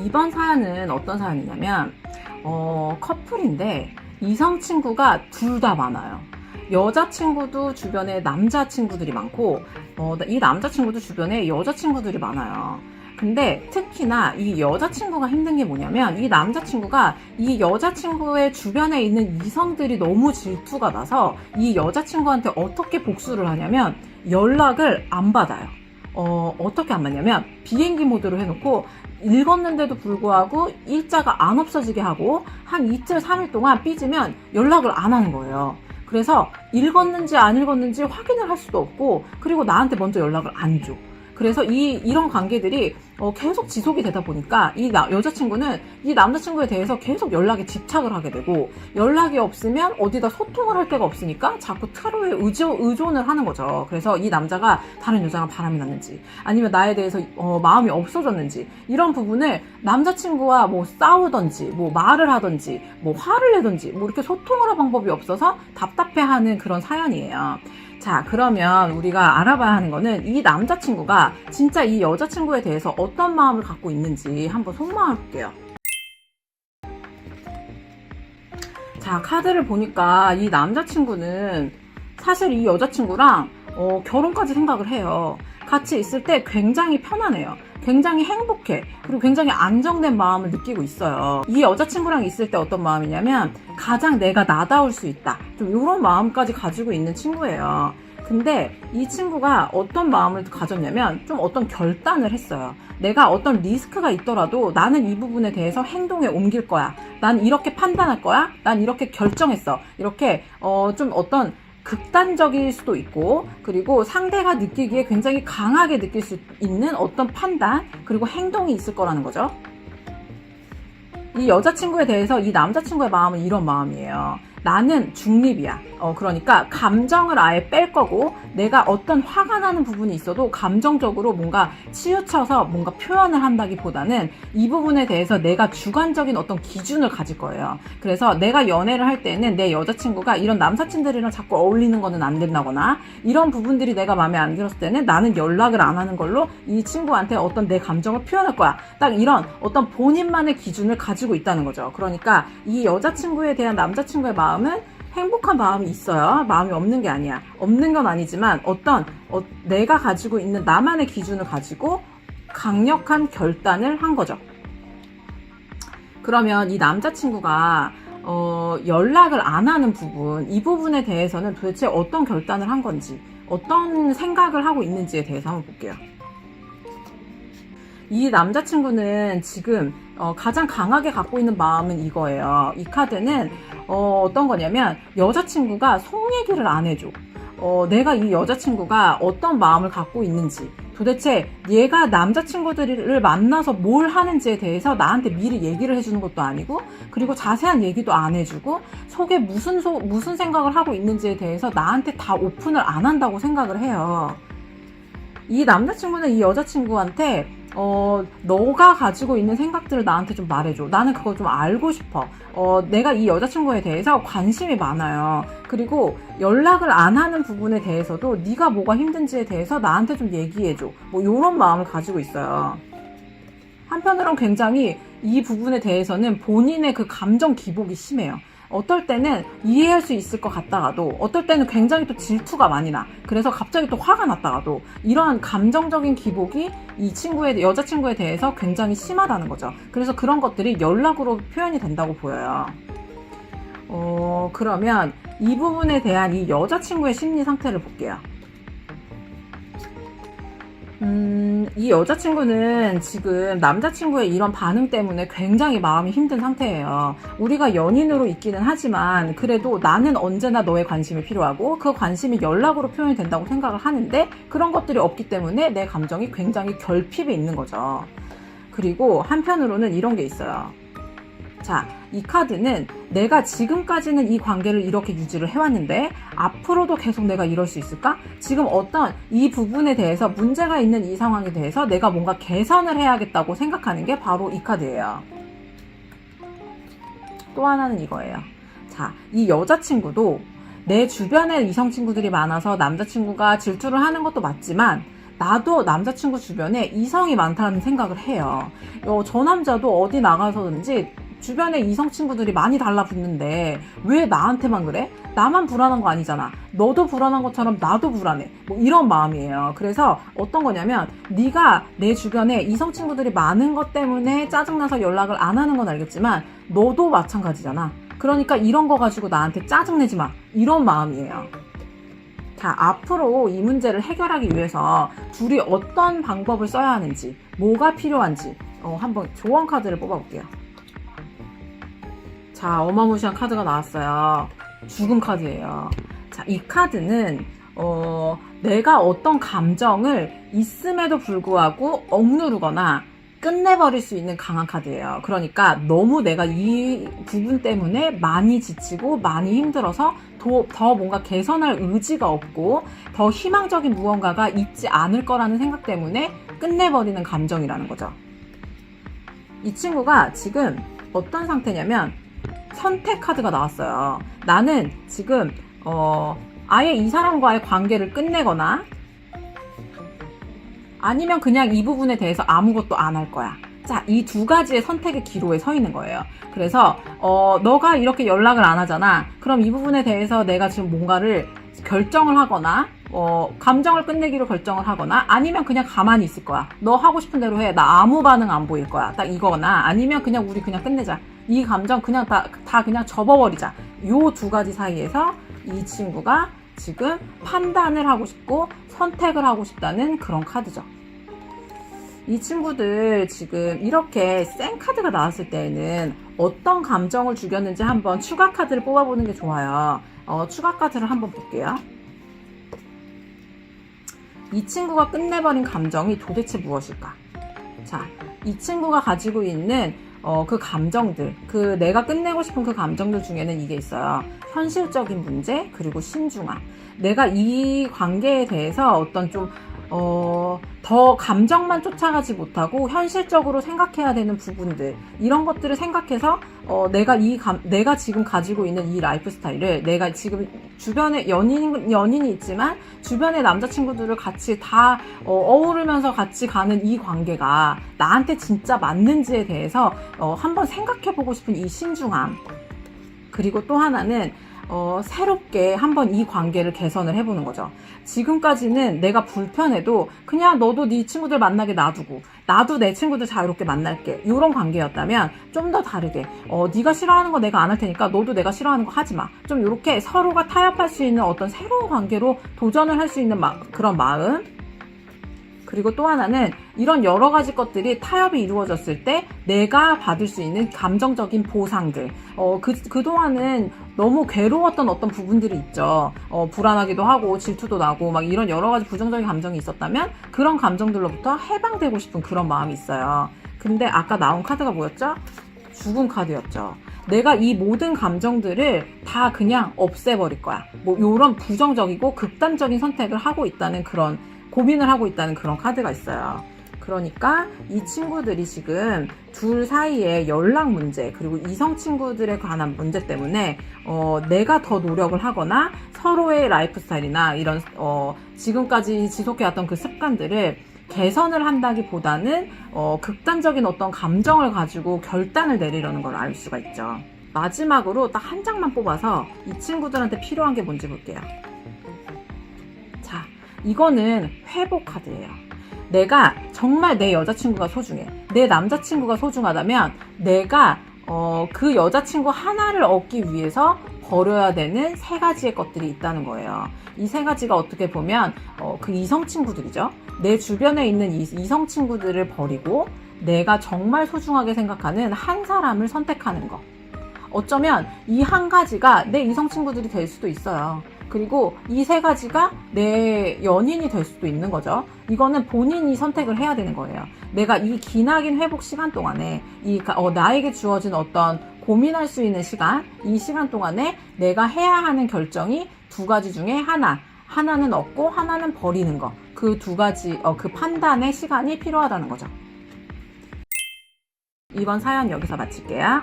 이번 사연은 어떤 사연이냐면 커플인데 이성 친구가 둘 다 많아요. 여자친구도 주변에 남자친구들이 많고 이 남자친구도 주변에 여자친구들이 많아요. 근데 특히나 이 여자친구가 힘든 게 뭐냐면 이 남자친구가 이 여자친구의 주변에 있는 이성들이 너무 질투가 나서 이 여자친구한테 어떻게 복수를 하냐면 연락을 안 받아요. 어떻게 안 받냐면 비행기 모드로 해놓고 읽었는데도 불구하고 일자가 안 없어지게 하고 한 이틀 3일 동안 삐지면 연락을 안 하는 거예요. 그래서 읽었는지 안 읽었는지 확인을 할 수도 없고, 그리고 나한테 먼저 연락을 안 줘. 그래서 이런 관계들이 계속 지속이 되다 보니까 이 여자친구는 이 남자친구에 대해서 계속 연락에 집착을 하게 되고, 연락이 없으면 어디다 소통을 할 데가 없으니까 자꾸 타로에 의존을 하는 거죠. 그래서 이 남자가 다른 여자랑 바람이 났는지 아니면 나에 대해서 마음이 없어졌는지 이런 부분을 남자친구와 뭐 싸우던지 뭐 말을 하던지 뭐 화를 내던지 뭐 이렇게 소통을 할 방법이 없어서 답답해하는 그런 사연이에요. 자, 그러면 우리가 알아봐야 하는 거는 이 남자친구가 진짜 이 여자친구에 대해서 어떤 마음을 갖고 있는지 한번 속마음을 볼게요. 자, 카드를 보니까 이 남자친구는 사실 이 여자친구랑 결혼까지 생각을 해요. 같이 있을 때 굉장히 편안해요. 굉장히 행복해. 그리고 굉장히 안정된 마음을 느끼고 있어요. 이 여자친구랑 있을 때 어떤 마음이냐면 가장 내가 나다울 수 있다. 좀 이런 마음까지 가지고 있는 친구예요. 근데 이 친구가 어떤 마음을 가졌냐면 좀 어떤 결단을 했어요. 내가 어떤 리스크가 있더라도 나는 이 부분에 대해서 행동에 옮길 거야. 난 이렇게 판단할 거야. 난 이렇게 결정했어. 이렇게 좀 어떤 극단적일 수도 있고, 그리고 상대가 느끼기에 굉장히 강하게 느낄 수 있는 어떤 판단 그리고 행동이 있을 거라는 거죠. 이 여자친구에 대해서 이 남자친구의 마음은 이런 마음이에요. 나는 중립이야. 그러니까 감정을 아예 뺄 거고, 내가 어떤 화가 나는 부분이 있어도 감정적으로 뭔가 치우쳐서 뭔가 표현을 한다기보다는 이 부분에 대해서 내가 주관적인 어떤 기준을 가질 거예요. 그래서 내가 연애를 할 때는 내 여자친구가 이런 남사친들이랑 자꾸 어울리는 거는 안 된다거나, 이런 부분들이 내가 마음에 안 들었을 때는 나는 연락을 안 하는 걸로 이 친구한테 어떤 내 감정을 표현할 거야. 딱 이런 어떤 본인만의 기준을 가지고 있다는 거죠. 그러니까 이 여자친구에 대한 남자친구의 마음은 행복한 마음이 있어요. 마음이 없는 게 아니야. 없는 건 아니지만 내가 가지고 있는 나만의 기준을 가지고 강력한 결단을 한 거죠. 그러면 이 남자친구가 연락을 안 하는 부분, 이 부분에 대해서는 도대체 어떤 결단을 한 건지, 어떤 생각을 하고 있는지에 대해서 한번 볼게요. 이 남자친구는 지금 가장 강하게 갖고 있는 마음은 이거예요. 이 카드는 어떤 거냐면 여자친구가 속 얘기를 안 해줘. 내가 이 여자친구가 어떤 마음을 갖고 있는지, 도대체 얘가 남자친구들을 만나서 뭘 하는지에 대해서 나한테 미리 얘기를 해주는 것도 아니고, 그리고 자세한 얘기도 안 해주고, 속에 무슨 생각을 하고 있는지에 대해서 나한테 다 오픈을 안 한다고 생각을 해요. 이 남자친구는 이 여자친구한테 너가 가지고 있는 생각들을 나한테 좀 말해줘. 나는 그거 좀 알고 싶어. 내가 이 여자친구에 대해서 관심이 많아요. 그리고 연락을 안 하는 부분에 대해서도 네가 뭐가 힘든지에 대해서 나한테 좀 얘기해줘. 뭐 이런 마음을 가지고 있어요. 한편으론 굉장히 이 부분에 대해서는 본인의 그 감정 기복이 심해요. 어떨 때는 이해할 수 있을 것 같다가도, 어떨 때는 굉장히 또 질투가 많이 나. 그래서 갑자기 또 화가 났다가도, 이러한 감정적인 기복이 이 여자친구에 대해서 굉장히 심하다는 거죠. 그래서 그런 것들이 연락으로 표현이 된다고 보여요. 그러면 이 부분에 대한 이 여자친구의 심리 상태를 볼게요. 이 여자친구는 지금 남자친구의 이런 반응 때문에 굉장히 마음이 힘든 상태예요. 우리가 연인으로 있기는 하지만 그래도 나는 언제나 너의 관심이 필요하고 그 관심이 연락으로 표현이 된다고 생각을 하는데, 그런 것들이 없기 때문에 내 감정이 굉장히 결핍이 있는 거죠. 그리고 한편으로는 이런 게 있어요. 자, 이 카드는 내가 지금까지는 이 관계를 이렇게 유지를 해왔는데 앞으로도 계속 내가 이럴 수 있을까? 지금 어떤 이 부분에 대해서 문제가 있는 이 상황에 대해서 내가 뭔가 개선을 해야겠다고 생각하는 게 바로 이 카드예요. 또 하나는 이거예요. 자, 이 여자친구도 내 주변에 이성 친구들이 많아서 남자친구가 질투를 하는 것도 맞지만, 나도 남자친구 주변에 이성이 많다는 생각을 해요. 저 남자도 어디 나가서든지 주변에 이성 친구들이 많이 달라붙는데 왜 나한테만 그래? 나만 불안한 거 아니잖아. 너도 불안한 것처럼 나도 불안해. 뭐 이런 마음이에요. 그래서 어떤 거냐면 네가 내 주변에 이성 친구들이 많은 것 때문에 짜증나서 연락을 안 하는 건 알겠지만 너도 마찬가지잖아. 그러니까 이런 거 가지고 나한테 짜증내지 마. 이런 마음이에요. 자, 앞으로 이 문제를 해결하기 위해서 둘이 어떤 방법을 써야 하는지, 뭐가 필요한지 한번 조언 카드를 뽑아볼게요. 자, 어마무시한 카드가 나왔어요. 죽음 카드예요. 자, 이 카드는 내가 어떤 감정을 있음에도 불구하고 억누르거나 끝내버릴 수 있는 강한 카드예요. 그러니까 너무 내가 이 부분 때문에 많이 지치고 많이 힘들어서 더 뭔가 개선할 의지가 없고 더 희망적인 무언가가 있지 않을 거라는 생각 때문에 끝내버리는 감정이라는 거죠. 이 친구가 지금 어떤 상태냐면 선택 카드가 나왔어요. 나는 지금 아예 이 사람과의 관계를 끝내거나 아니면 그냥 이 부분에 대해서 아무것도 안 할 거야. 자, 이 두 가지의 선택의 기로에 서 있는 거예요. 그래서 너가 이렇게 연락을 안 하잖아. 그럼 이 부분에 대해서 내가 지금 뭔가를 결정을 하거나 감정을 끝내기로 결정을 하거나 아니면 그냥 가만히 있을 거야. 너 하고 싶은 대로 해. 나 아무 반응 안 보일 거야. 딱 이거나 아니면 그냥 우리 그냥 끝내자. 이 감정 그냥 다 그냥 접어버리자. 요 두 가지 사이에서 이 친구가 지금 판단을 하고 싶고 선택을 하고 싶다는 그런 카드죠. 이 친구들 지금 이렇게 센 카드가 나왔을 때에는 어떤 감정을 죽였는지 한번 추가 카드를 뽑아보는 게 좋아요. 추가 카드를 한번 볼게요. 이 친구가 끝내버린 감정이 도대체 무엇일까? 자, 이 친구가 가지고 있는 그 감정들, 내가 끝내고 싶은 그 감정들 중에는 이게 있어요. 현실적인 문제, 그리고 신중함. 내가 이 관계에 대해서 어떤 좀, 더 감정만 쫓아가지 못하고 현실적으로 생각해야 되는 부분들, 이런 것들을 생각해서, 내가 지금 가지고 있는 이 라이프 스타일을 내가 지금 주변에 연인이 있지만 주변에 남자친구들을 같이 다 어우르면서 같이 가는 이 관계가 나한테 진짜 맞는지에 대해서 한번 생각해보고 싶은 이 신중함. 그리고 또 하나는 새롭게 한번 이 관계를 개선을 해보는 거죠. 지금까지는 내가 불편해도 그냥 너도 네 친구들 만나게 놔두고 나도 내 친구들 자유롭게 만날게 이런 관계였다면 좀 더 다르게 네가 싫어하는 거 내가 안 할 테니까 너도 내가 싫어하는 거 하지 마. 좀 이렇게 서로가 타협할 수 있는 어떤 새로운 관계로 도전을 할 수 있는 그런 마음. 그리고 또 하나는 이런 여러 가지 것들이 타협이 이루어졌을 때 내가 받을 수 있는 감정적인 보상들. 그동안은 너무 괴로웠던 어떤 부분들이 있죠. 불안하기도 하고 질투도 나고 막 이런 여러 가지 부정적인 감정이 있었다면 그런 감정들로부터 해방되고 싶은 그런 마음이 있어요. 근데 아까 나온 카드가 뭐였죠? 죽음 카드였죠. 내가 이 모든 감정들을 다 그냥 없애버릴 거야. 뭐 이런 부정적이고 극단적인 선택을 하고 있다는 그런 고민을 하고 있다는 그런 카드가 있어요. 그러니까 이 친구들이 지금 둘 사이의 연락 문제 그리고 이성 친구들에 관한 문제 때문에 내가 더 노력을 하거나 서로의 라이프 스타일이나 이런 지금까지 지속해왔던 그 습관들을 개선을 한다기보다는 극단적인 어떤 감정을 가지고 결단을 내리려는 걸 알 수가 있죠. 마지막으로 딱 한 장만 뽑아서 이 친구들한테 필요한 게 뭔지 볼게요. 자, 이거는 회복 카드예요. 내가 정말 내 여자친구가 소중해. 내 남자친구가 소중하다면 내가 그 여자친구 하나를 얻기 위해서 버려야 되는 세 가지의 것들이 있다는 거예요. 이 세 가지가 어떻게 보면 그 이성 친구들이죠. 내 주변에 있는 이성 친구들을 버리고 내가 정말 소중하게 생각하는 한 사람을 선택하는 거. 어쩌면 이 한 가지가 내 이성 친구들이 될 수도 있어요. 그리고 이 세 가지가 내 연인이 될 수도 있는 거죠. 이거는 본인이 선택을 해야 되는 거예요. 내가 이 기나긴 회복 시간 동안에 나에게 주어진 어떤 고민할 수 있는 시간, 이 시간 동안에 내가 해야 하는 결정이 두 가지 중에 하나는 얻고 하나는 버리는 거. 그 두 가지, 그 판단의 시간이 필요하다는 거죠. 이번 사연 여기서 마칠게요.